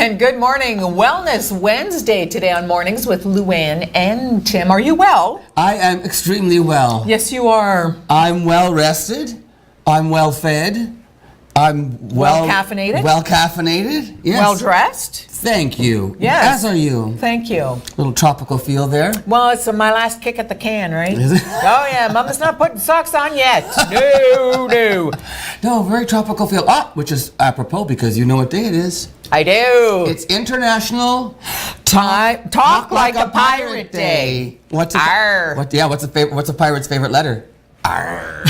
And good morning. Wellness Wednesday today on Mornings with Luann and Tim. Are you well? I am extremely well. Yes, you are. I'm well rested. I'm well fed. I'm well caffeinated. Well caffeinated. Yes. Well dressed. Thank you. Yes. As are you. Thank you. Little tropical feel there. Well, it's my last kick at the can, right? Is it? Oh yeah, Mama's not putting socks on yet. No. No, very tropical feel. Which is apropos because you know what day it is. I do. It's International Talk Like a Pirate Day. What's a pirate's favorite letter? R.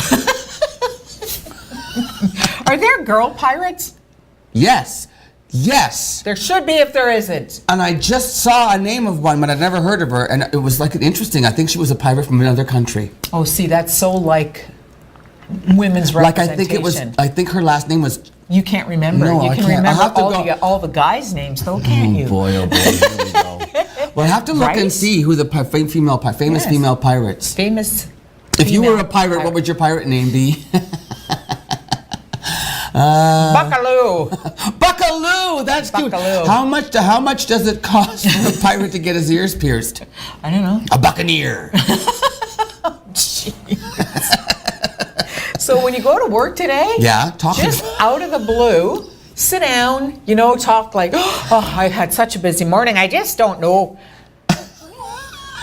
Are there girl pirates? Yes. There should be if there isn't. And I just saw a name of one, but I'd never heard of her, and it was like interesting. I think she was a pirate from another country. Oh, see, that's so like women's representation. I think her last name was. You can't remember. No, you I can can't. remember all the guys' names, though, can't you? Boy, oh boy, here we go. Well, I have to look and see who the famous female pirates. If you were a pirate, what would your pirate name be? Buckaloo. Buckaloo, that's cute. Buckaloo. How much does it cost for a pirate to get his ears pierced? I don't know. A buccaneer. So when you go to work today, just out of the blue, sit down, talk like, oh, I had such a busy morning. I just don't know.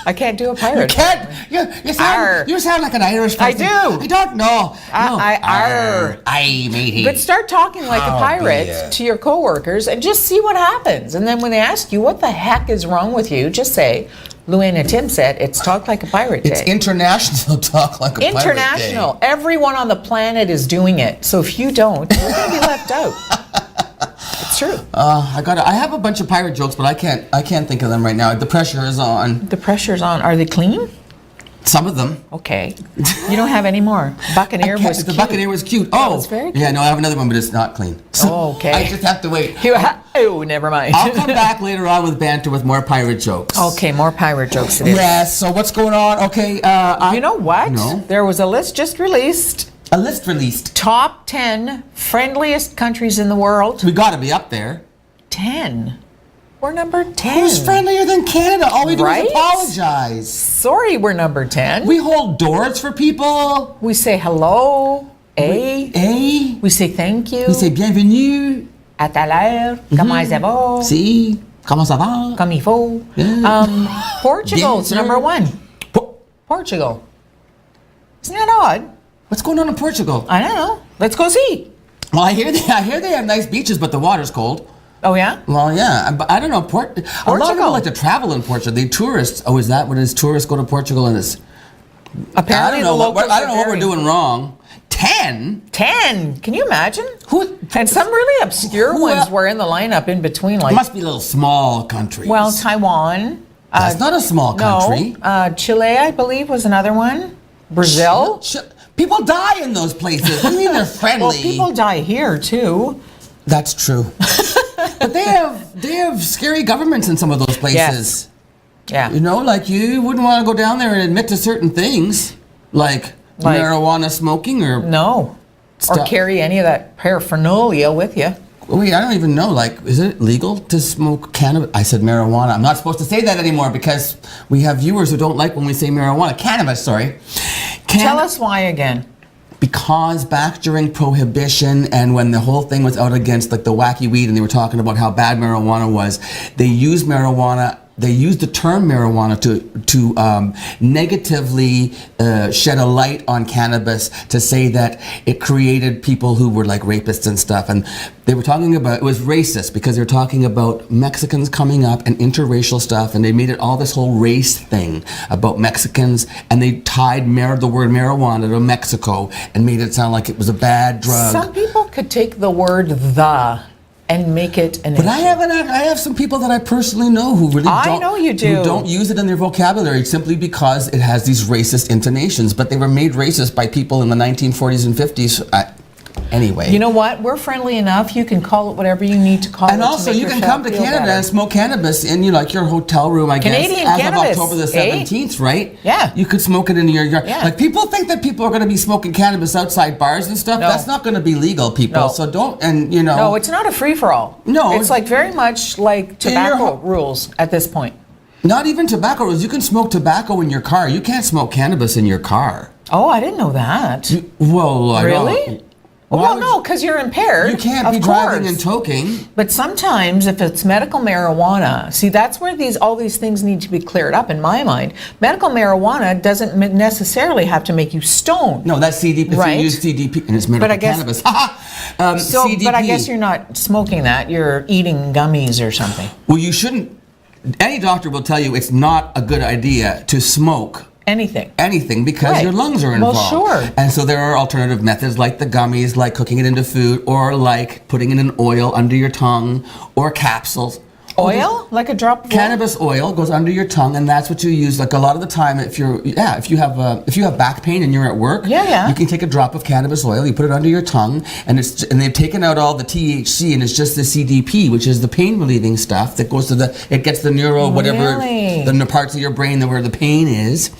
I can't do a pirate. You can't. You sound like an Irish person. I do. I don't know. Aye, matey. But start talking like a pirate to your coworkers and just see what happens. And then when they ask you what the heck is wrong with you, just say, Luann and Tim said it's Talk Like a Pirate Day. It's International Talk Like a Pirate Day. International. Everyone on the planet is doing it. So if you don't, you're going to be left out. It's true. I have a bunch of pirate jokes, but I can't think of them right now. The pressure is on. The pressure's on. Are they clean? Some of them. Okay. You don't have any more. Buccaneer was cute. The Buccaneer was cute. Oh, it's very cute. Yeah, no, I have another one, but it's not clean. So okay. I just have to wait. Never mind. I'll come back later on with banter with more pirate jokes. Okay, more pirate jokes it is. Yes, so what's going on? Okay. You know what? No. There was a list just released. A list released. Top 10 friendliest countries in the world. We got to be up there. 10. We're number 10. Who's friendlier than Canada? All we do is apologize. Sorry, we're number 10. We hold doors for people. We say hello. We say thank you. We say bienvenue. À tout à l'heure. Comment ça va? Si. Comment ça va? Comme il faut. Yeah. Portugal's number 1. Portugal. Isn't that odd? What's going on in Portugal? I don't know. Let's go see. Well, I hear they have nice beaches, but the water's cold. Oh, yeah? Well, yeah. But I don't know. A lot of people like to travel in Portugal. The tourists. Oh, is that what it is? Tourists go to Portugal and it's... Apparently I don't know what we're doing wrong. 10? 10. Can you imagine? And some really obscure ones were in the lineup in between. Like, must be little small countries. Well, Taiwan. That's not a small country. No. Chile, I believe, was another one. Brazil. People die in those places. What do you mean they're friendly? Well, people die here, too. That's true. But they have scary governments in some of those places. Yes. Yeah. Like you wouldn't want to go down there and admit to certain things, like marijuana smoking or... No. Or carry any of that paraphernalia with you. Wait, I don't even know. Is it legal to smoke cannabis? I said marijuana. I'm not supposed to say that anymore because we have viewers who don't like when we say marijuana. Cannabis, sorry. Tell us why again. Because back during Prohibition and when the whole thing was out against the wacky weed and they were talking about how bad marijuana was, they used the term marijuana to negatively shed a light on cannabis, to say that it created people who were like rapists and stuff. And they were talking about, it was racist because they were talking about Mexicans coming up and interracial stuff, and they made it all this whole race thing about Mexicans, and they tied the word marijuana to Mexico and made it sound like it was a bad drug. Some people could take the word "the" and make it an issue. But I have some people that I personally know who really who don't use it in their vocabulary simply because it has these racist intonations. But they were made racist by people in the 1940s and 50s. Anyway. You know what? We're friendly enough. You can call it whatever you need to call it. And also, you can come to Canada and smoke cannabis in your hotel room, I guess. Canadian as cannabis, of October the 17th, right? Yeah. You could smoke it in your yard. Yeah. Like, people think that people are going to be smoking cannabis outside bars and stuff. No. That's not going to be legal, people. No. So don't, and you know. No, it's not a free-for-all. No. It's like very much like tobacco rules at this point. Not even tobacco rules. You can smoke tobacco in your car. You can't smoke cannabis in your car. Oh, I didn't know that. Really? Well, no, because you're impaired. You can't be driving and toking. But sometimes, if it's medical marijuana, see, that's where all these things need to be cleared up. In my mind, medical marijuana doesn't necessarily have to make you stoned. No, that's CDP. Right. If you use CDP, and it's medical cannabis. CDP. But I guess you're not smoking that. You're eating gummies or something. Well, you shouldn't. Any doctor will tell you it's not a good idea to smoke anything because your lungs are involved. Well, sure. And so there are alternative methods like the gummies, like cooking it into food, or like putting it in oil under your tongue, or capsules. Oil? Like a drop of cannabis oil goes under your tongue, and that's what you use. Like a lot of the time, if you have back pain and you're at work, you can take a drop of cannabis oil, you put it under your tongue, and they've taken out all the THC, and it's just the CDP, which is the pain relieving stuff that goes to it gets the neuro whatever the parts of your brain where the pain is,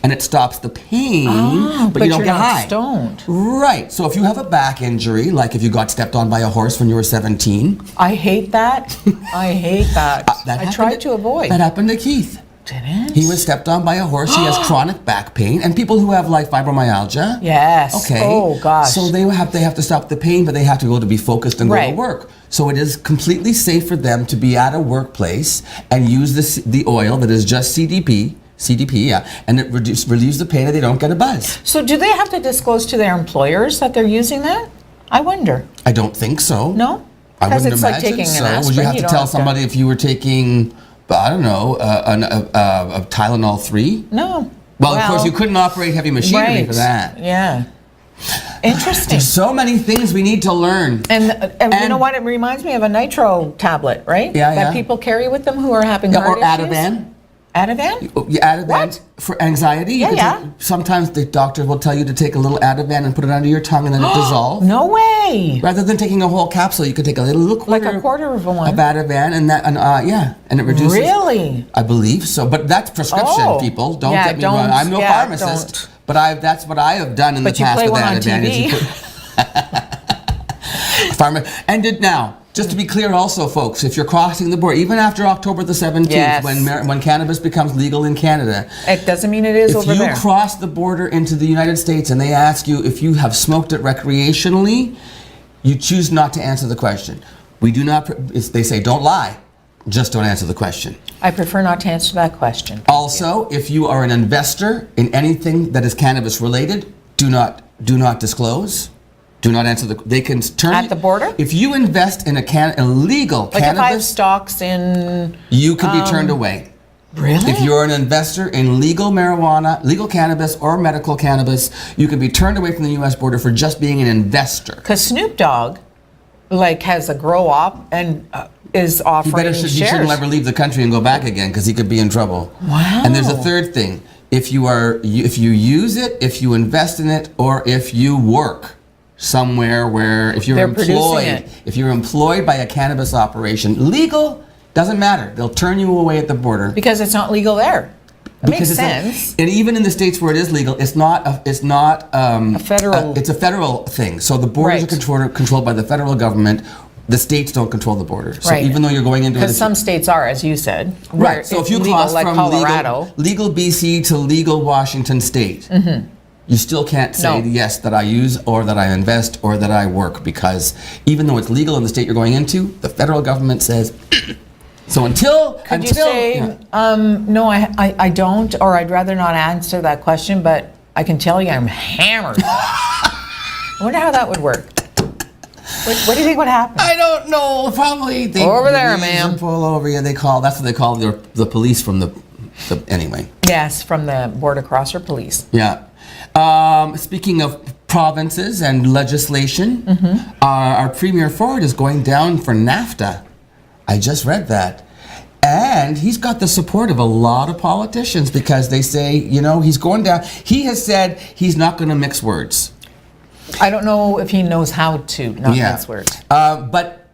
and it stops the pain, but you don't get high. Stoned. Right. So if you have a back injury, like if you got stepped on by a horse when you were 17, I hate that. I hate that. I tried to avoid. That happened to Keith. Did it? He was stepped on by a horse. He has chronic back pain, and people who have like fibromyalgia. Yes. Okay. Oh gosh. So they have to stop the pain, but they have to go to be focused and go to work. So it is completely safe for them to be at a workplace and use the oil that is just CDP, and it relieves the pain, and they don't get a buzz. So do they have to disclose to their employers that they're using that? I wonder. I don't think so. No? I wouldn't it's imagine like taking so. an aspirin. Would you have to tell somebody if you were taking, I don't know, a Tylenol 3? No. Well, of course, you couldn't operate heavy machinery for that. Yeah. Interesting. There's so many things we need to learn. And you know what? It reminds me of a nitro tablet, right? Yeah, that people carry with them who are having heart issues. Or Ativan. Ativan? Yeah, Ativan. What? For anxiety. Sometimes the doctor will tell you to take a little Ativan and put it under your tongue, and then it dissolves. No way. Rather than taking a whole capsule, you could take a little quarter. Like a quarter of one. Of Ativan, and it reduces. Really? I believe so, but that's prescription, people. Don't get me wrong. I'm no pharmacist, but that's what I have done in the past with Ativan. Just to be clear also, folks, if you're crossing the border, even after October the 17th, when cannabis becomes legal in Canada, it doesn't mean it is over there. If you cross the border into the United States and they ask you if you have smoked it recreationally, you choose not to answer the question. We do not, they say don't lie, just don't answer the question. I prefer not to answer that question. Also, if you are an investor in anything that is cannabis related, do not disclose. Do not answer they can turn at the border. If you invest in illegal cannabis, if I have stocks in, you can be turned away. Really? If you're an investor in legal marijuana, legal cannabis, or medical cannabis, you can be turned away from the U.S. border for just being an investor. Because Snoop Dogg, has a grow op and is offering shares. He shouldn't ever leave the country and go back again because he could be in trouble. Wow. And there's a third thing: if you use it, if you invest in it, or if you work somewhere where if you're employed by a cannabis operation, legal doesn't matter. They'll turn you away at the border because it's not legal there. It makes sense. And even in the states where it is legal, it's not a federal. It's a federal thing. So the borders are controlled by the federal government. The states don't control the border. So even though you're going into because some states are, as you said, right. So if you cross from Colorado, legal BC to legal Washington State. Mm-hmm. You still can't say yes that I use or that I invest or that I work because even though it's legal in the state you're going into, the federal government says. So until you say no, I don't, or I'd rather not answer that question, but I can tell you I'm hammered. I wonder how that would work. What do you think would happen? I don't know. Probably they over there, ma'am. Pull over you. That's what they call the police from the anyway. Yes, from the border crosser police. Yeah. Speaking of provinces and legislation, our Premier Ford is going down for NAFTA. I just read that. And he's got the support of a lot of politicians because they say, he's going down. He has said he's not going to mix words. I don't know if he knows how to, not mince words. But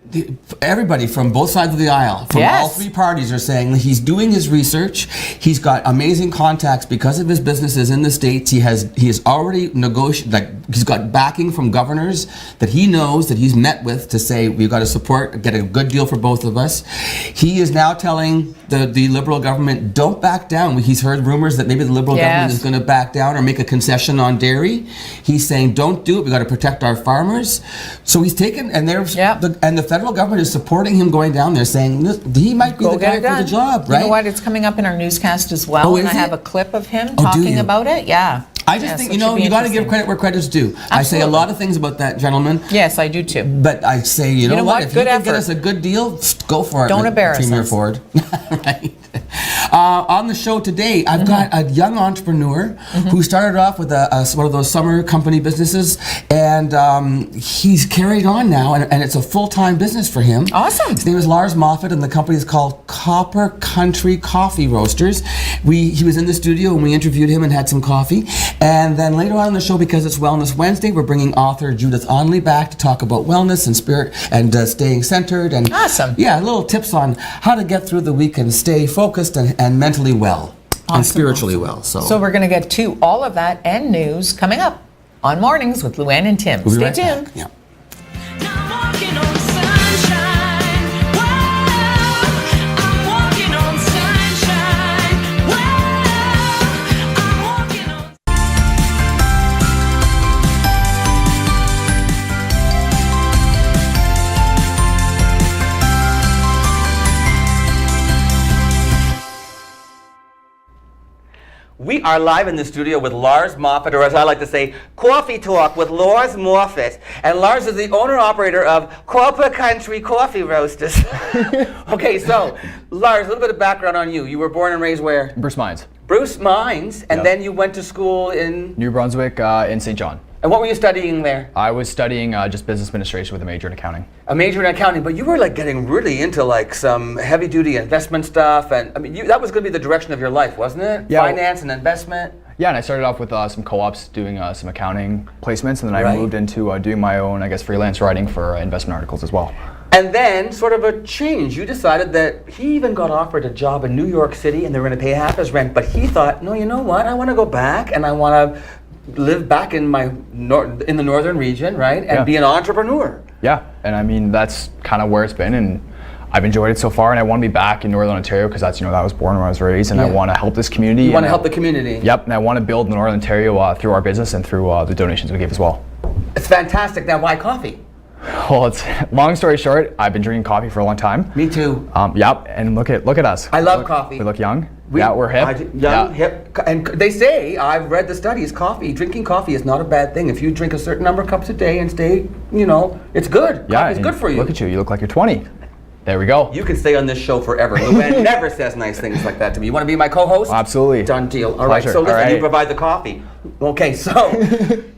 everybody from both sides of the aisle, from all three parties, are saying he's doing his research. He's got amazing contacts because of his businesses in the States. He has already negotiated, like he's got backing from governors that he knows, that he's met with, to say we've got to support, get a good deal for both of us. He is now telling the Liberal government, don't back down. He's heard rumors that maybe the Liberal government is going to back down or make a concession on dairy. He's saying don't do it. We've got to protect our farmers. So he's taken, and the federal government is supporting him going down there, saying he might be the guy for the job, right? You know what? It's coming up in our newscast as well. Oh, and I have a clip of him talking about it. Yeah. I just think, you got to give credit where credit's due. Absolutely. I say a lot of things about that gentleman. Yes, I do too. But I say, you know what? If you can get us a good deal, go for it. Don't embarrass Premier us. Ford. Right. On the show today, I've got a young entrepreneur who started off with one of those summer company businesses, and he's carried on now, and it's a full-time business for him. Awesome. His name is Lars Moffat, and the company is called Copper Country Coffee Roasters. He was in the studio, and we interviewed him and had some coffee. And then later on in the show, because it's Wellness Wednesday, we're bringing author Judith Onley back to talk about wellness and spirit and staying centered. And awesome. Yeah, little tips on how to get through the week and stay focused and mentally well and spiritually well. So we're going to get to all of that and news coming up on Mornings with Luann and Tim. We'll Stay right tuned. Back. Yeah. We are live in the studio with Lars Moffat, or as I like to say, Coffee Talk with Lars Moffat. And Lars is the owner-operator of Copper Country Coffee Roasters. Okay, so Lars, a little bit of background on you. You were born and raised where? Bruce Mines. Bruce Mines, and then you went to school in? New Brunswick in St. John. And what were you studying there? I was studying just business administration with a major in accounting. A major in accounting, but you were like getting really into like some heavy duty investment stuff, and I mean that was going to be the direction of your life, wasn't it? Yeah. Finance and investment. Yeah, and I started off with some co-ops doing some accounting placements, and then I moved into doing my own, I guess, freelance writing for investment articles as well. And then, sort of a change, you decided that he even got offered a job in New York City, and they were going to pay half his rent, but he thought, no, you know what? I want to go back, and I want to live back in in the northern region, right? And be an entrepreneur. Yeah, and I mean that's kind of where it's been, and I've enjoyed it so far. And I want to be back in Northern Ontario because that's that I was born where I was raised, and I want to help this community. You want to help the community. Yep, and I want to build Northern Ontario through our business and through the donations we give as well. It's fantastic. Now, why coffee? Well, it's long story short. I've been drinking coffee for a long time. Me too. Yep, and look at us. I love coffee. We look young. We're hip. Hip. And they say, I've read the studies, drinking coffee is not a bad thing. If you drink a certain number of cups a day and stay, it's good. Yeah, Coffee's good for you. Look at you. You look like you're 20. There we go. You can stay on this show forever. Luann never says nice things like that to me. You want to be my co-host? Absolutely. Done deal. All Pleasure. right. So listen, right. You provide the coffee. Okay, so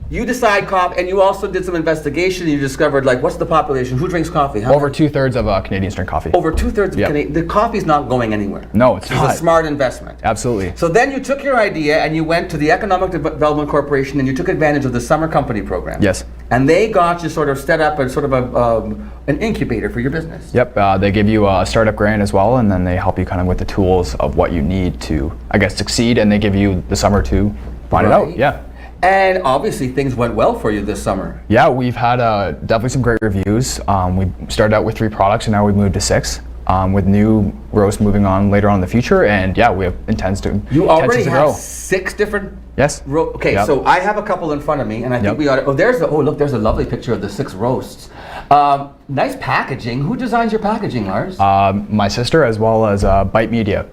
you decide coffee, and you also did some investigation. You discovered, what's the population? Who drinks coffee? Over 2/3 of Canadians drink coffee. Over 2/3 of Canadians. The coffee's not going anywhere. No, it's not. It's a smart investment. Absolutely. So then you took your idea and you went to the Economic Development Corporation and you took advantage of the summer company program. Yes. And they got you sort of set up as sort of an incubator for your business. Yep. They give you a startup grant as well, and then they help you kind of with the tools of what you need to, I guess, succeed, and they give you the summer to find it out. Yeah. And obviously things went well for you this summer. Yeah, we've had definitely some great reviews. We started out with 3 products, and now we've moved to 6. With new roast moving on later on in the future, and we have intends to. You already have grow. 6 different. Yes. Okay, yep. So I have a couple in front of me, and I think we ought to. Look, there's a lovely picture of the 6 roasts. Nice packaging. Who designs your packaging, Lars? My sister, as well as Bite Media.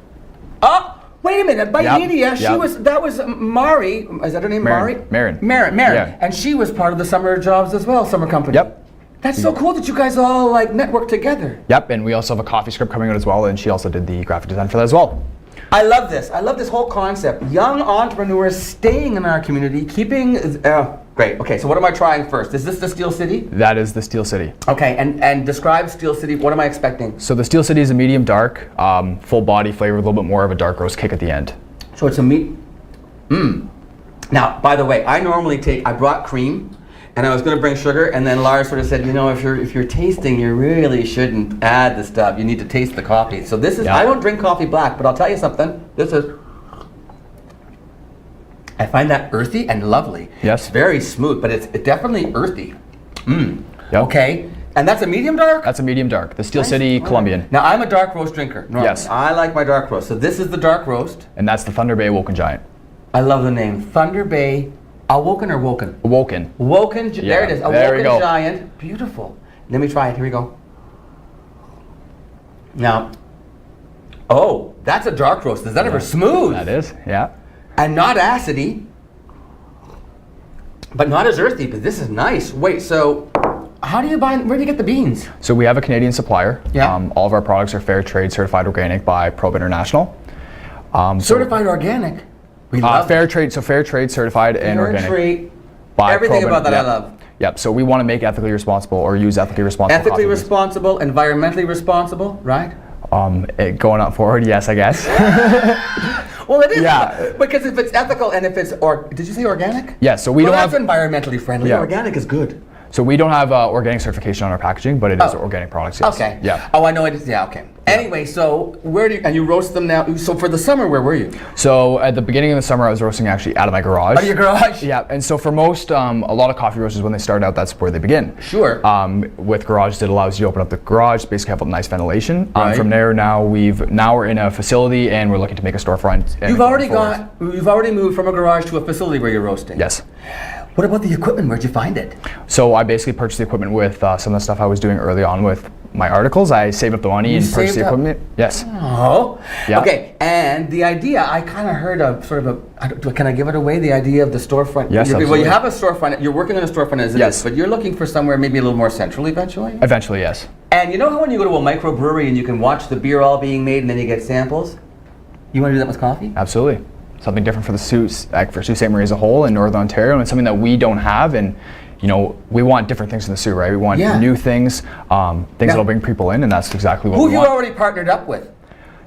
Oh, wait a minute, Bite Media. That was Mari. Is that her name? Marin. Marin. Yeah. And she was part of the summer jobs as well, summer company. Yep. That's so cool that you guys all network together. Yep, and we also have a coffee script coming out as well, and she also did the graphic design for that as well. I love this. I love this whole concept. Young entrepreneurs staying in our community, keeping. Great. Okay, so what am I trying first? Is this the Steel City? That is the Steel City. Okay, and describe Steel City. What am I expecting? So the Steel City is a medium dark, full body flavor, with a little bit more of a dark roast kick at the end. So it's a meat. Now, by the way, I normally I brought cream. and I was going to bring sugar, and then Lars sort of said, you know, if you're tasting, you really shouldn't add the stuff. You need to taste the coffee. So this is, I don't drink coffee black, but I'll tell you something. This is, I find that earthy and lovely. Yes. It's very smooth, but it's definitely earthy. Yep. Okay. And that's a medium dark? That's a medium dark. The Steel City Colombian. Now, I'm a dark roast drinker. Normally. Yes. I like my dark roast. So this is the dark roast. And that's the Thunder Bay Woken Giant. I love the name. Thunder Bay. Awoken or Woken? Woken. Woken. There it is. A there we Woken go. Giant. Beautiful. Let me try it. Here we go. Now, oh, that's a dark roast. Is that ever smooth? That is, yeah. And not acidy, but not as earthy, but this is nice. Wait, so how do you buy, where do you get the beans? So we have a Canadian supplier. Yeah. All of our products are fair trade certified organic by Probe International. Certified organic? We love fair trade, so fair trade certified and fair organic. trade. By Everything Probe, about that I yep. love. Yep, so we want to make ethically responsible or use ethically responsible Ethically coffee beans. responsible, environmentally responsible, right? Going on forward, yes, I guess. Well, it is. Yeah. Because if it's ethical and if it's, did you say organic? Yeah, so we Well, don't that's have environmentally friendly. Yeah. Organic is good. So we don't have organic certification on our packaging, but it is organic products. Yes. Okay. Yeah. Oh, I know it is. Yeah. Okay. Anyway, so where do you, and you roast them now? So for the summer, where were you? So at the beginning of the summer, I was roasting actually out of my garage. Out of your garage? Yeah. And so for most, a lot of coffee roasters, when they start out, that's where they begin. Sure. With garages, it allows you to open up the garage, basically have a nice ventilation. Right. From there, now we're in a facility and we're looking to make a storefront. You've already moved from a garage to a facility where you're roasting. Yes. What about the equipment? Where'd you find it? So I basically purchased the equipment with some of the stuff I was doing early on with my articles. I saved up the money and purchased the equipment. Yes. Oh. Yeah. Okay. And the idea, I kind of heard of sort of can I give it away? The idea of the storefront. Yes, Well, absolutely. you have a storefront. You're working on a storefront as it Yes. is, but you're looking for somewhere maybe a little more central eventually. Eventually, yes. And you know how when you go to a microbrewery and you can watch the beer all being made and then you get samples? You want to do that with coffee? Absolutely. Something different for the Sault Ste. Marie as a whole in Northern Ontario, and it's something that we don't have. And you know, we want different things in the Sault, right? We want new things, things that'll bring people in, and that's exactly what Who we have want. you already partnered up with?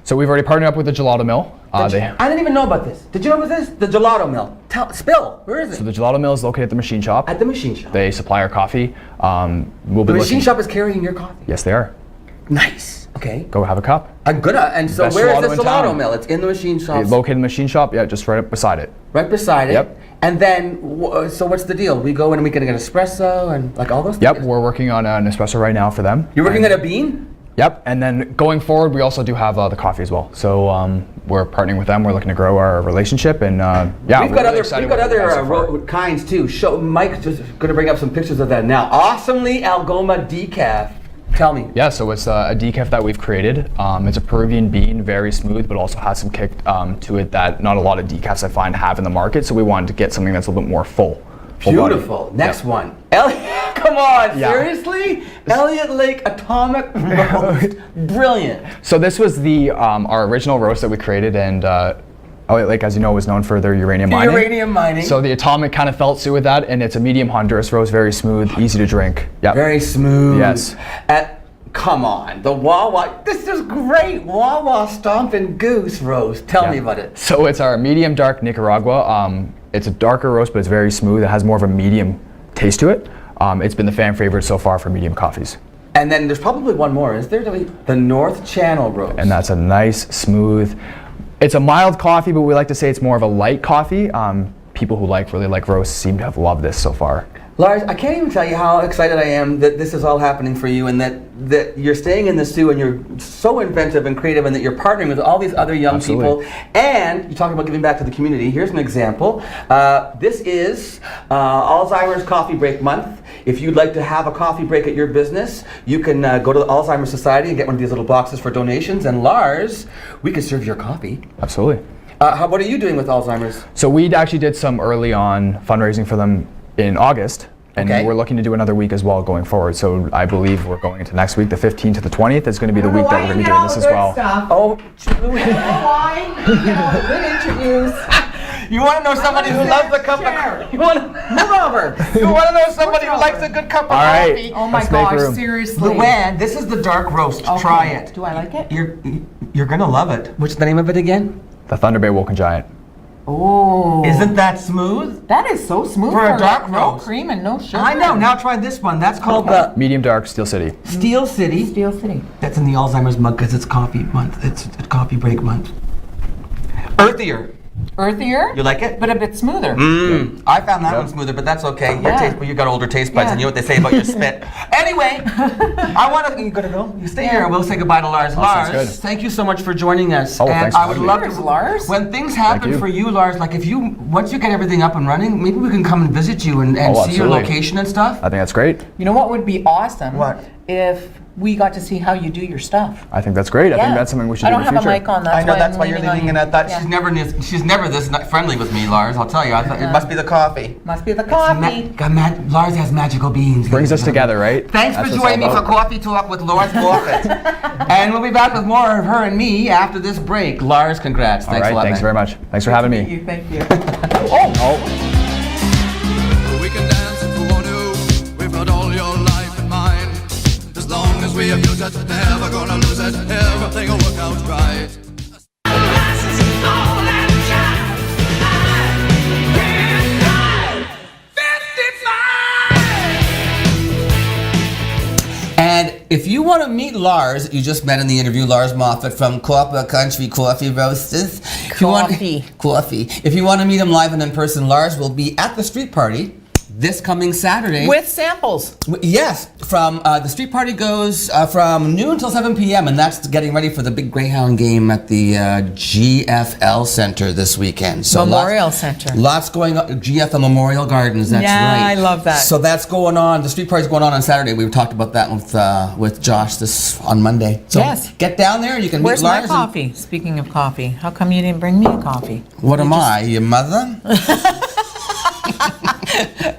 So we've already partnered up with the Gelato Mill. I didn't even know about this. Did you know about this? The Gelato Mill. Spill. Where is it? So the Gelato Mill is located at the machine shop. At the machine shop. They supply our coffee. The machine shop is carrying your coffee. Yes, they are. Nice. Okay. Go have a cup. I'm gonna. And so Best where is gelato the in Gelato town. Mill? It's in the machine shop. Located in the machine shop, yeah, just right up beside it. Right beside it. Yep. And then, so what's the deal? We go in and we can get espresso and like all those Yep, things? we're working on an espresso right now for them. You're working at a bean? Yep, and then going forward, we also do have the coffee as well. So we're partnering with them. We're looking to grow our relationship, and yeah, We've got other kinds too. Mike's just going to bring up some pictures of that now. Awesomely Algoma decaf. Tell me. Yeah, so it's a decaf that we've created. It's a Peruvian bean, very smooth, but also has some kick to it that not a lot of decafs I find have in the market. So we wanted to get something that's a little bit more full. Beautiful. Next one. Come on, Yeah. seriously? Elliott Lake Atomic Roast. Brilliant. So this was our original roast that we created, and Elliott Lake, as you know, was known for their uranium mining. Uranium mining. So the Atomic kind of felt suit with that, and it's a medium Honduras roast, very smooth, easy to drink. Yeah. Very smooth. Yes. Come on, the Wawa. This is great. Wawa Stompin' Goose roast. Tell me about it. So it's our medium dark Nicaragua. It's a darker roast, but it's very smooth. It has more of a medium taste to it. It's been the fan favorite so far for medium coffees. And then there's probably one more, is there? The North Channel roast. And that's a nice, smooth. It's a mild coffee, but we like to say it's more of a light coffee. People who really like roasts seem to have loved this so far. Lars, I can't even tell you how excited I am that this is all happening for you, and that you're staying in the Sioux and you're so inventive and creative, and that you're partnering with all these other young people. And you talk about giving back to the community. Here's an example. This is Alzheimer's Coffee Break Month. If you'd like to have a coffee break at your business, you can go to the Alzheimer's Society and get one of these little boxes for donations. And Lars, we can serve your coffee. Absolutely. What are you doing with Alzheimer's? So we actually did some early on fundraising for them in August, and we're looking to do another week as well going forward. So I believe we're going into next week, the 15th to the 20th is going to be the week that we're going to be doing this as well. Oh, you want to know somebody who loves a cup of coffee? You want to move over? You want to know somebody who likes a good cup of coffee? Oh my Let's make gosh, room. seriously. Luann, this is the dark roast. Try it. Do I like it? You're gonna love it. What's the name of it again? The Thunder Bay Woken Giant. Oh. Isn't that smooth? That is so smooth For a dark no roast. cream and no sugar. I know. Now try this one. That's called the Medium dark, Steel City. Steel City. Steel City. That's in the Alzheimer's mug because it's coffee month. It's coffee break month. Earthier. Earthier. You like it? But a bit smoother. I found that one smoother, but that's okay. Your Yeah. taste, well, you got older taste buds, Yeah. and you know what they say about your spit. Anyway, I want to. You gotta go. You stay here. We'll say goodbye to Lars. sounds good. Lars, thank you so much for joining us. Oh, and thanks for I would having me. love Cheers, to. Lars. When things happen you. for you, Lars, like if you once you get everything up and running, maybe we can come and visit you and Oh, see your absolutely. location and stuff. I think that's great. You know what would be awesome? What? If we got to see how you do your stuff. I think that's great. I think that's something we should I do don't in the have future. a mic on. That's I know why that's I'm why you're leaning in. I thought Yeah. she's never this friendly with me, Lars. I'll tell you. I thought it must be the coffee. Must be the coffee. Lars has magical beans. Brings us together, right? Thanks That's for what it's joining me all for about. Coffee Talk with Lars Moffat. And we'll be back with more of her and me after this break. Lars, congrats. All Thanks right, a lot, thanks man. very much. Thanks for having me. Thank you. Oh. We can dance if we want to. We've got all your life in mind. As long as we abuse it, never gonna lose it. Everything will work out right. And if you want to meet Lars, you just met in the interview, Lars Moffat from Copper Country Coffee Roasters. Coffee. If you want to meet him live and in person, Lars will be at the street party this coming Saturday. With samples. Yes, from the street party goes from noon till 7 p.m. and that's getting ready for the big Greyhound game at the GFL Center this weekend. So Memorial Center. Lots going on. GFL Memorial Gardens. That's Yeah, right. I love that. So that's going on. The street party's going on Saturday. We talked about that with Josh on Monday. So Yes. get down there. You can Where's meet my Lars. coffee? Speaking of coffee, how come you didn't bring me a coffee? What am I, your mother?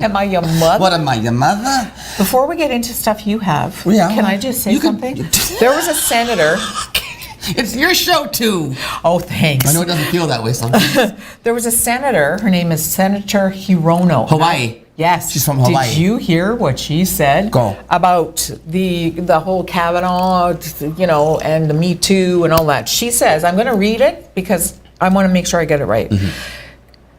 Am I your mother? What am I, your mother? Before we get into stuff you have, Yeah. can I just say You can- something? There was a senator. It's your show too. Oh, thanks. I know it doesn't feel that way sometimes. There was a senator. Her name is Senator Hirono. Hawaii. Yes. She's from Hawaii. Did you hear what she said? Go. About the whole Kavanaugh, and the Me Too and all that. She says, I'm going to read it because I want to make sure I get it right. Mm-hmm.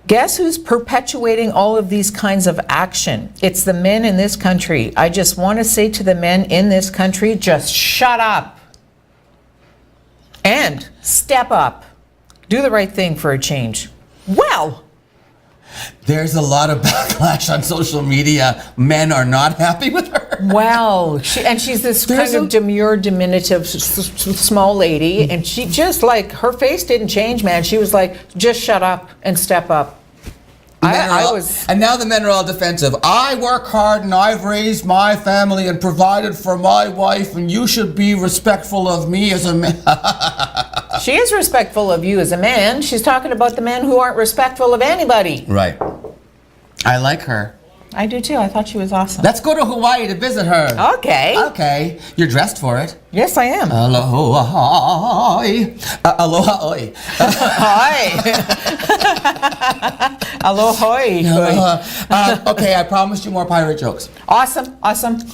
Guess who's perpetuating all of these kinds of action? It's the men in this country. I just want to say to the men in this country, just shut up and step up. Do the right thing for a change. Well, There's a lot of backlash on social media. Men are not happy with her. well, she's this There's kind of demure, diminutive, small lady, and she just her face didn't change, man. She was like, just shut up and step up. And now the men are all defensive. I work hard and I've raised my family and provided for my wife, and you should be respectful of me as a man. She is respectful of you as a man. She's talking about the men who aren't respectful of anybody. Right. I like her. I do too. I thought she was awesome. Let's go to Hawaii to visit her. Okay. Okay. You're dressed for it. Yes, I am. Aloha. Aloha. Oi. Hi. Aloha. Okay, I promised you more pirate jokes. Awesome.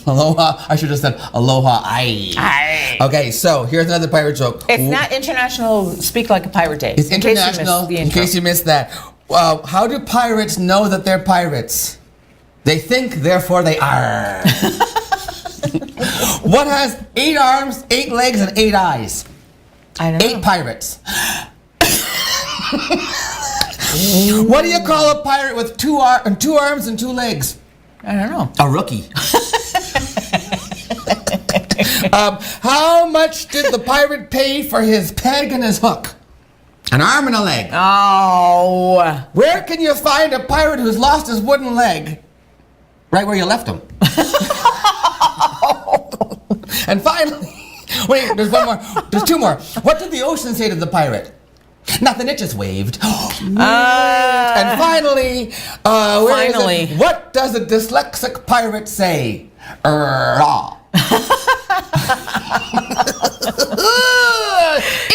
Aloha. I should have said aloha. Ai. Okay, so here's another pirate joke. It's not International Speak Like a Pirate Day. It's international. In case you missed that. How do pirates know that they're pirates? They think, therefore they are. What has 8 arms, 8 legs, and 8 eyes? I don't know. 8 pirates. What do you call a pirate with 2 arms and 2 legs? I don't know. A rookie. How much did the pirate pay for his peg and his hook? An arm and a leg. Oh. Where can you find a pirate who's lost his wooden leg? Right where you left him. And finally, wait, there's one more. There's 2 more. What did the ocean say to the pirate? Nothing, it just waved. And finally, where is it? What does a dyslexic pirate say?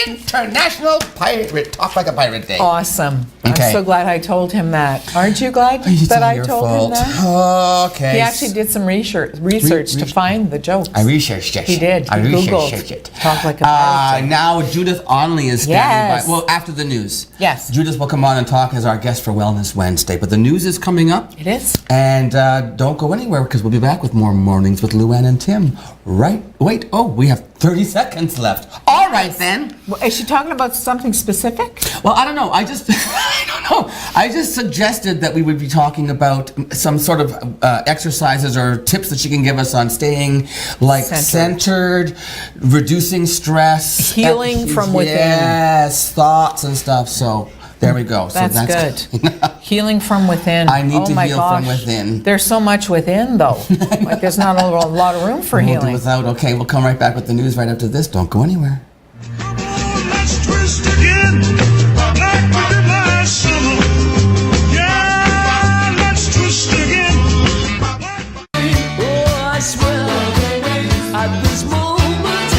Intense. International Pirate Talk Like a Pirate Day. Awesome. Okay. I'm so glad I told him that. Aren't you glad It's that all I your told fault. him that? Okay. He actually did some research to find the jokes. I researched it. He did. I He researched Googled it. Talk Like a Pirate Day. Now Judith Onley is standing Yes. by. Well, after the news. Yes. Judith will come on and talk as our guest for Wellness Wednesday. But the news is coming up. It is. And don't go anywhere because we'll be back with more Mornings with Luann and Tim. Right? Wait. Oh, we have 30 seconds left. All right then. Well, is she talking about something specific? Well, I don't know. I don't know. I just suggested that we would be talking about some sort of exercises or tips that she can give us on staying like centered reducing stress, healing from within. Yes, thoughts and stuff. So there we go. That's good. Healing from within. I need to my heal gosh. from within. There's so much within, though. Like there's not a lot of room for We'll do healing. without. Okay, we'll come right back with the news right after this. Don't go anywhere. Let's twist again, like we did last summer. Yeah, let's twist again. Oh, I swear, at this moment,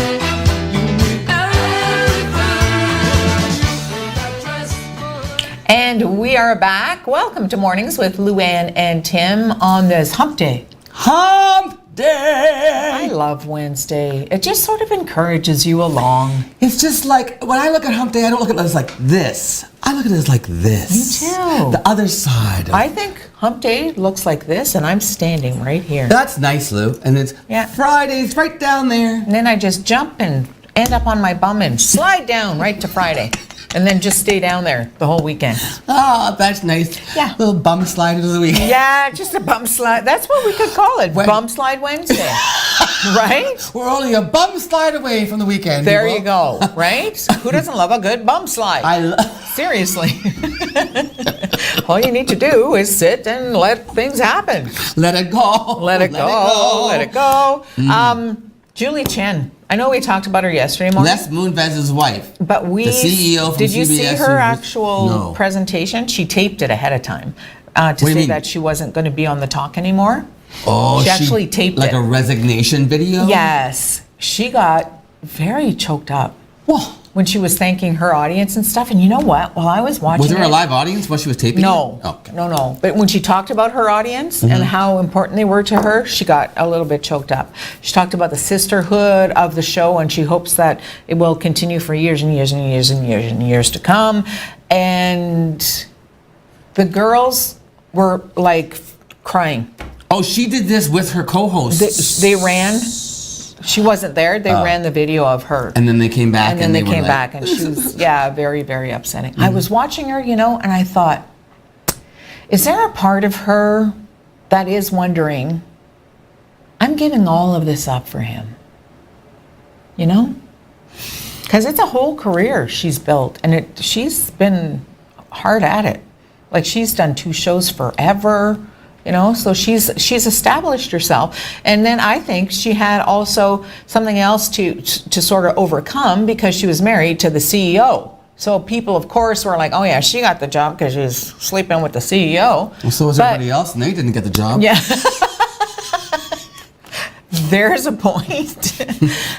you mean everything. And we are back. Welcome to Mornings with Luann and Tim on this hump day. Hump I day. love Wednesday. It just sort of encourages you along. It's just like when I look at hump day, I don't look at it as like this. I look at it as like this. Me too. The other side. I think hump day looks like this, and I'm standing right here. That's nice, Lou. And it's Yeah. Friday's right down there. And then I just jump and end up on my bum and slide down right to Friday. And then just stay down there the whole weekend. Ah, that's nice. Yeah. Little bum slide into the week. Yeah, just a bum slide. That's what we could call it. Bum slide Wednesday. Right? We're only a bum slide away from the weekend. There people. you go. Right? Who doesn't love a good bum slide? Seriously. All you need to do is sit and let things happen. Let it go. Let it go. Let it go. Julie Chen. I know we talked about her yesterday morning. Les Moonves' wife. But we, the CEO from did you see CBS her News. actual No. presentation? She taped it ahead of time to do you say mean? that she wasn't going to be on the talk anymore. Oh, She actually taped like it. a resignation video? Yes, she got very choked up Whoa. when she was thanking her audience and stuff. And you know what? While I was watching Was there a it- live audience while she was taping No, it? Okay. no. But when she talked about her audience and how important they were to her, she got a little bit choked up. She talked about the sisterhood of the show, and she hopes that it will continue for years and years and years and years and years to come. And the girls were like crying. Oh, she did this with her co-hosts. They ran. She wasn't there. They ran the video of her. And then they came back And then they were came like, back, and she was, very, very upsetting. I was watching her, and I thought, is there a part of her that is wondering, I'm giving all of this up for him? Because it's a whole career she's built, and she's been hard at it. Like, she's done 2 shows forever. So she's established herself, and then I think she had also something else to sort of overcome because she was married to the CEO. So people, of course, were like, "Oh yeah, she got the job because she's sleeping with the CEO." Well, so was everybody else, and they didn't get the job. Yeah. There's a point.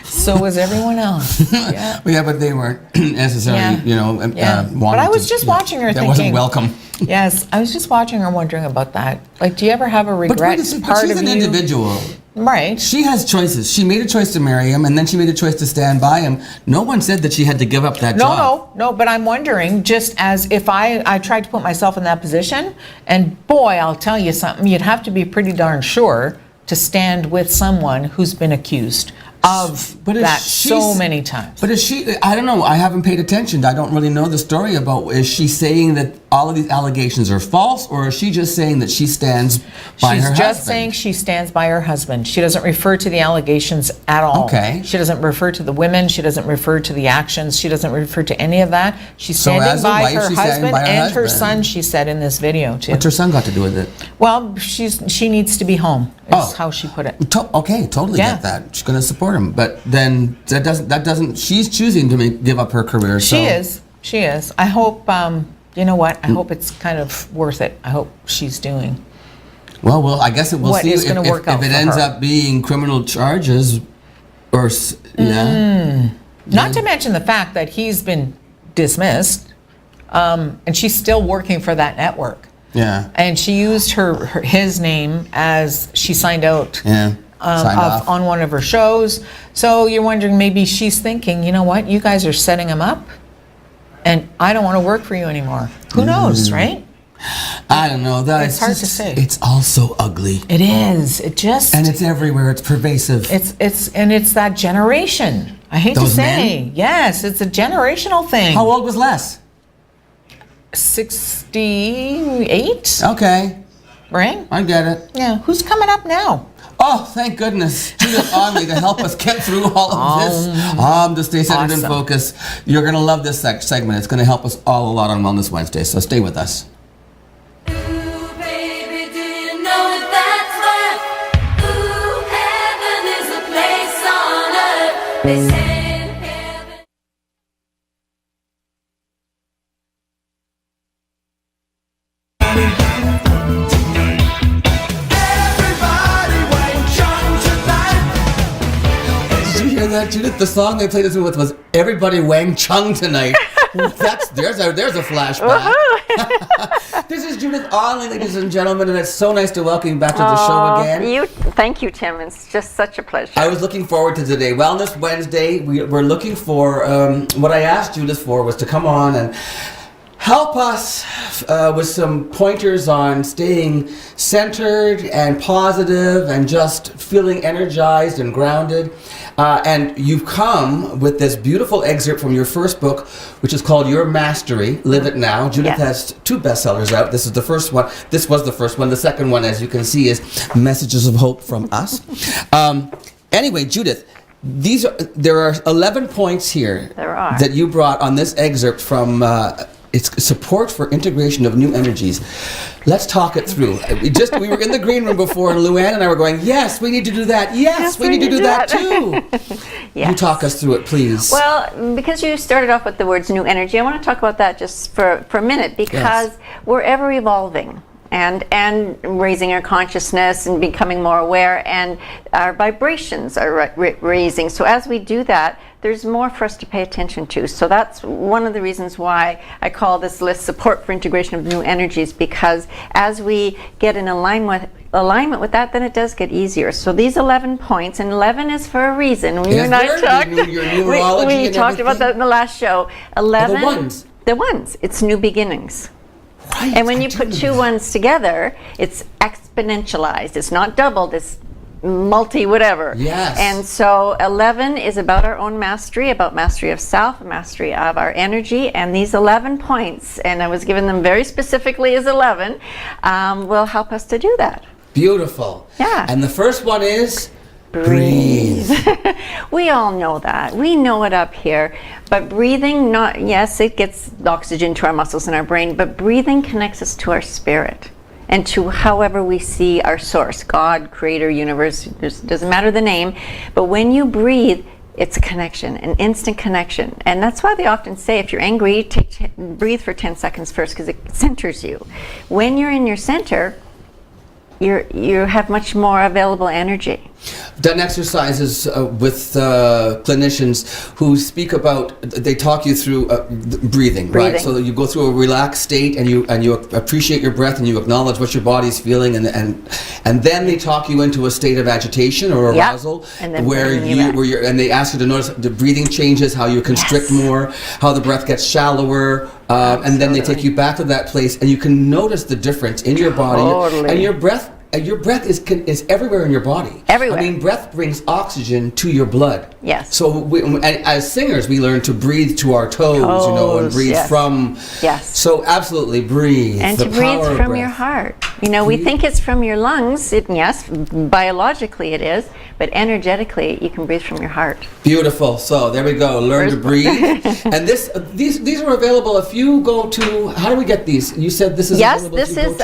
So was everyone else. Yeah. Yeah, but they weren't necessarily, wanting But I was to- just watching her that thinking. wasn't welcome. Yes, I was just watching her wondering about that. Like, do you ever have a But regret she's part of an you? individual. Right. She has choices. She made a choice to marry him, and then she made a choice to stand by him. No one said that she had to give up that job. No, but I'm wondering, just as if I tried to put myself in that position, and boy, I'll tell you something, you'd have to be pretty darn sure to stand with someone who's been accused of But if that she's- so many times. But is she, I don't know, I haven't paid attention. I don't really know the story about, is she saying that all of these allegations are false, or is she just saying that she stands by She's her just husband? saying she stands by her husband. She doesn't refer to the allegations at all. Okay. She doesn't refer to the women. She doesn't refer to the actions. She doesn't refer to any of that. She's So standing as a by wife, her she's standing husband by her and her husband. son, she said in this video, too. What's her son got to do with it? Well, she needs to be home, is Oh. how she put it. Okay, totally Yeah. get that. She's going to support him, but then that doesn't. She's choosing to give up her career. So. She is. I hope, you know what? I hope it's kind of worth it. I hope she's doing. Well, I guess we'll What see is if, gonna work out if it for ends her. up being criminal charges, or yeah. Not to mention the fact that he's been dismissed, and she's still working for that network. Yeah. And she used his name as she signed out. Yeah. Signed off. On one of her shows. So you're wondering, maybe she's thinking, you know what, you guys are setting him up, and I don't want to work for you anymore. Who knows, right? I don't know. It's hard to say. It's all so ugly. It is. It just. And it's everywhere. It's pervasive. It's that generation. I hate to say. Men? Yes, it's a generational thing. How old was Les? 68. Okay. Right? I get it. Yeah. Who's coming up now? Oh, thank goodness. Judith ONNtv to help us get through all of this. To stay centered and focused. You're going to love this segment. It's going to help us all a lot on Wellness Wednesday, so stay with us. They say in heaven. Everybody went Chung tonight. Did you hear that, Judith? The song they played us with was "Everybody Wang Chung Tonight." There's a flashback. This is Judith ONNtv, ladies and gentlemen, and it's so nice to welcome you back to the show again. Thank you, Tim. It's just such a pleasure. I was looking forward to today. Wellness Wednesday. We're looking for, what I asked Judith for was to come on and help us with some pointers on staying centered and positive and just feeling energized and grounded. And you've come with this beautiful excerpt from your first book, which is called Your Mastery, Live It Now. Judith has 2 bestsellers out. This is the first one. This was the first one. The second one, as you can see, is Messages of Hope from Us. Anyway, Judith, there are 11 points here that you brought on this excerpt from it's support for integration of new energies. Let's talk it through. We were in the green room before, and Luann and I were going, yes, we need to do that. Yes, we need to do that too. Yes. You talk us through it, please. Well, because you started off with the words new energy, I want to talk about that just for a minute, because we're ever evolving. And raising our consciousness and becoming more aware, and our vibrations are raising. So as we do that, there's more for us to pay attention to. So that's one of the reasons why I call this list Support for Integration of New Energies, because as we get in alignment with that, then it does get easier. So these 11 points, and 11 is for a reason. When you and I talked, we talked about that in the last show. 11, the ones. It's new beginnings. Right, and when you put 2 ones together, it's exponentialized. It's not doubled, it's multi-whatever. Yes. And so 11 is about our own mastery, about mastery of self, mastery of our energy, and these 11 points, and I was given them very specifically as 11, will help us to do that. Beautiful. Yeah. And the first one is breathe. We all know that. We know it up here. But breathing, yes, it gets oxygen to our muscles and our brain, but breathing connects us to our spirit and to however we see our source, God, creator, universe, doesn't matter the name. But when you breathe, it's a connection, an instant connection. And that's why they often say, if you're angry, breathe for 10 seconds first, because it centers you. When you're in your center, you have much more available energy. Done exercises with clinicians who speak about, they talk you through breathing, right? So you go through a relaxed state, and you appreciate your breath, and you acknowledge what your body's feeling, and then they talk you into a state of agitation or arousal, where they ask you to notice the breathing changes, how you constrict more, how the breath gets shallower, and then they take you back to that place, and you can notice the difference in your body, and your breath. Your breath is everywhere in your body. Everywhere. I mean, breath brings oxygen to your blood. Yes. So as singers, we learn to breathe to our toes, and breathe from. Yes. So absolutely breathe. And to breathe from your heart. We think it's from your lungs. Yes, biologically it is, but energetically you can breathe from your heart. Beautiful. So there we go. Learn to breathe. And these are available if you go to. How do we get these? You said this is available. Yes, this is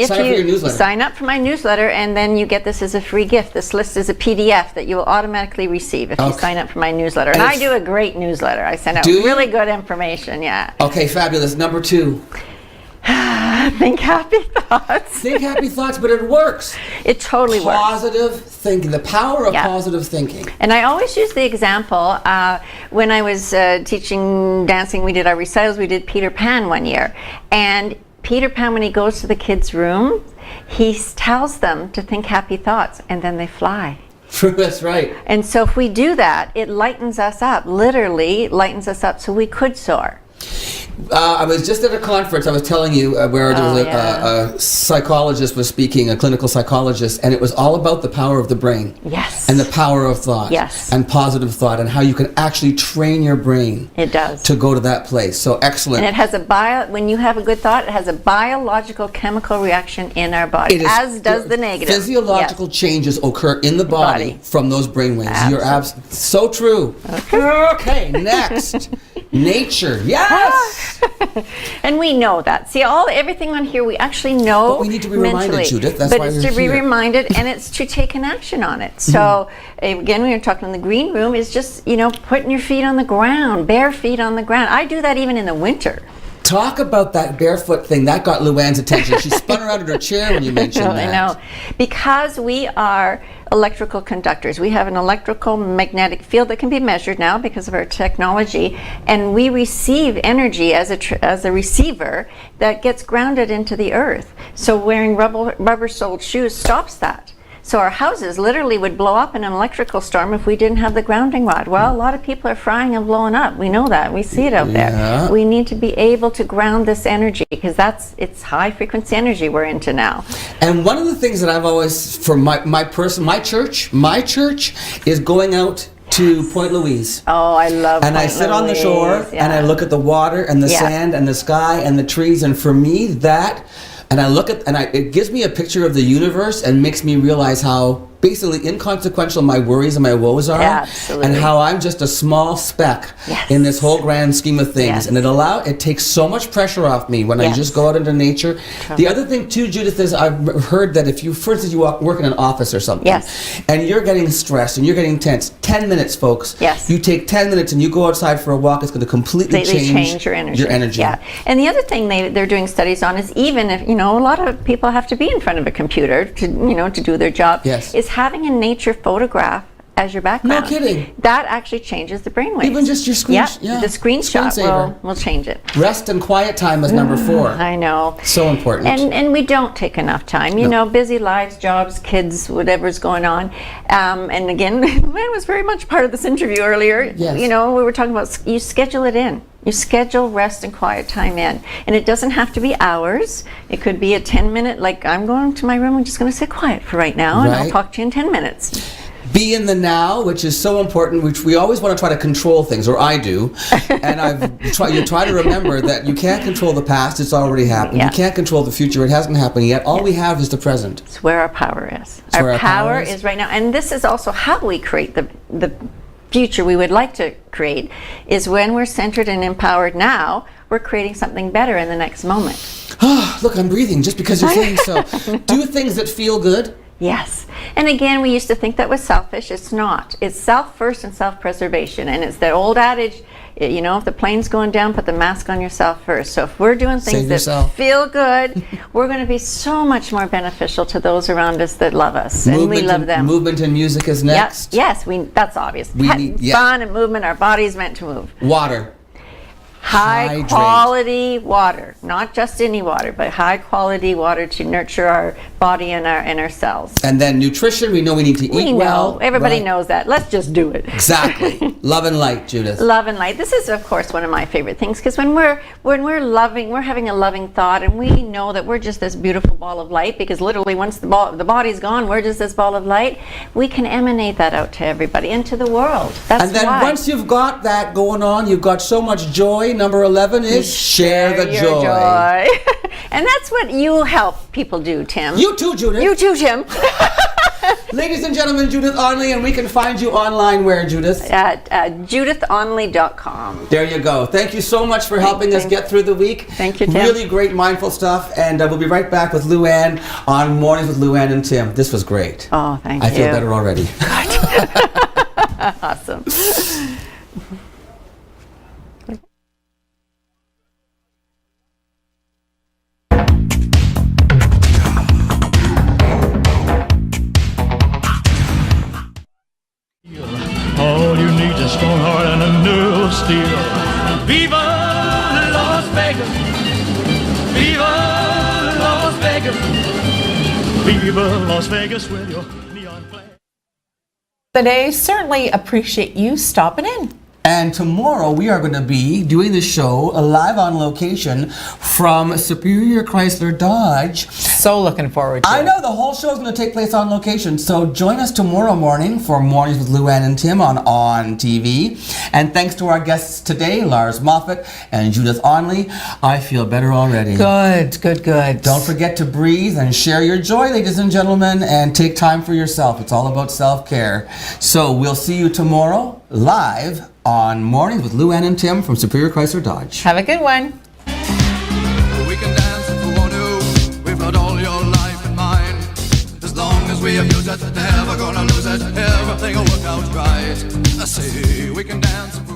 if you sign up for my newsletter, and then you get this as a free gift. This list is a PDF that you will automatically receive if you sign up for my newsletter. And I do a great newsletter. I send out really good information. Yeah. Okay, fabulous. Number 2. Think happy thoughts. Think happy thoughts, but it works. It totally works. Positive thinking, the power of Yeah. positive thinking. And I always use the example, when I was teaching dancing, we did our recitals, we did Peter Pan one year. And Peter Pan, when he goes to the kids' room, he tells them to think happy thoughts, and then they fly. That's right. And so if we do that, it lightens us up, literally lightens us up so we could soar. I was just at a conference, I was telling you, where there was a psychologist was speaking, a clinical psychologist, and it was all about the power of the brain. Yes. And the power of thought. Yes. And positive thought, and how you can actually train your brain. It does. To go to that place. So excellent. And it has when you have a good thought, it has a biological chemical reaction in our body, It is- as does the negative. Physiological Yes. changes occur in the body, from those brainwaves. You're Absolutely. so true. Okay, next. Nature. Yes. And we know that. See, everything on here we actually know. But we need to be reminded, mentally. Judith. That's but why it's we're to be here. reminded, and it's to take an action on it. So again, we were talking in the green room. Is just putting your feet on the ground, bare feet on the ground. I do that even in the winter. Talk about that barefoot thing. That got Luann's attention. She spun around in her chair when you mentioned that. I know. Because we are electrical conductors. We have an electrical magnetic field that can be measured now because of our technology, and we receive energy as a receiver that gets grounded into the earth. So wearing rubber-soled shoes stops that. So our houses literally would blow up in an electrical storm if we didn't have the grounding rod. Well, a lot of people are frying and blowing up. We know that. We see it out there. We need to be able to ground this energy because it's high frequency energy we're into now. And one of the things that I've always, for my church is going out to Point Louise. Oh, I love And I Point sit on the Louise, shore and I look at the water and the Yeah. sand and the sky and the trees, and for me that, and I look at, it gives me a picture of the universe and makes me realize how basically inconsequential my worries and my woes are. Absolutely. And how I'm just a small speck Yes. in this whole grand scheme of things. Yes. And it takes so much pressure off me when I Yes. just go out into nature. The other thing too, Judith, is I've heard that if you, for instance, you work in an office or something, Yes. and you're getting stressed and you're getting tense, 10 minutes, folks. Yes. You take 10 minutes and you go outside for a walk, it's going to completely change your energy. Your energy. Yeah. And the other thing they're doing studies on is, even if, a lot of people have to be in front of a computer to do their job, Yes. is having a nature photograph as your background. No kidding. That actually changes the brainwaves. Even just your screen, the screenshot screensaver. will change it. Rest and quiet time is number 4. I know. So important. And we don't take enough time. Busy lives, jobs, kids, whatever's going on. And again, Luann was very much part of this interview earlier. Yes. We were talking about you schedule it in. You schedule rest and quiet time in. And it doesn't have to be hours. It could be a 10-minute, like I'm going to my room, I'm just going to sit quiet for right now, and I'll Right. talk to you in 10 minutes. Be in the now, which is so important, which we always want to try to control things, or I do. And you try to remember that you can't control the past, it's already happened. Yeah. You can't control the future, it hasn't happened yet. All we have is the present. It's where our power is. where Our our power power is is. right now. And this is also how we create the future we would like to create, is when we're centered and empowered now, we're creating something better in the next moment. Look, I'm breathing just because you're saying so. Do things that feel good. Yes. And again, we used to think that was selfish. It's not. It's self first and self-preservation. And it's that old adage, if the plane's going down, put the mask on yourself first. So if we're doing things Save that yourself. feel good, we're going to be so much more beneficial to those around us that love us. And we love them. Movement and music is Yep. next. Yes, that's obvious. Fun and movement, our body's meant to move. Water. High Hydrate. quality water, not just any water, but high quality water to nurture our body and our cells. And then nutrition, we know we need to eat We know, well. everybody right? knows that. Let's just do it. Exactly. Love and light, Judith. Love and light. This is, of course, one of my favorite things, because when we're loving, we're having a loving thought, and we know that we're just this beautiful ball of light, because literally once the body's gone, we're just this ball of light. We can emanate that out to everybody and to the world. That's And then why. once you've got that going on, you've got so much joy. Number 11 is share the your joy. And that's what you help people do, Tim. You too, Judith. You too, Tim. Ladies and gentlemen, Judith Onley, and we can find you online where, Judith? At judithonley.com. There you go. Thank you so much for helping us get through the week. Thank you, Tim. Really great mindful stuff, and we'll be right back with Luann on Mornings with Luann and Tim. This was great. Oh, thank I you. feel better already. Awesome. steel. Viva Las Vegas! Viva Las Vegas! Viva Las Vegas with your neon flag. Today, certainly appreciate you stopping in. And tomorrow we are going to be doing the show live on location from Superior Chrysler Dodge. So looking forward to it. I know, the whole show is going to take place on location. So join us tomorrow morning for Mornings with Luann and Tim on ONNtv. And thanks to our guests today, Lars Moffat and Judith Onley. I feel better already. Good, good, good. Don't forget to breathe and share your joy, ladies and gentlemen, and take time for yourself. It's all about self-care. So we'll see you tomorrow live on Mornings with Luann and Tim from Superior Chrysler Dodge. Have a good one. We can dance if we want to. We've got all your life in mind. As long as we abuse it, never gonna lose it. Everything will work out right. I say we can dance if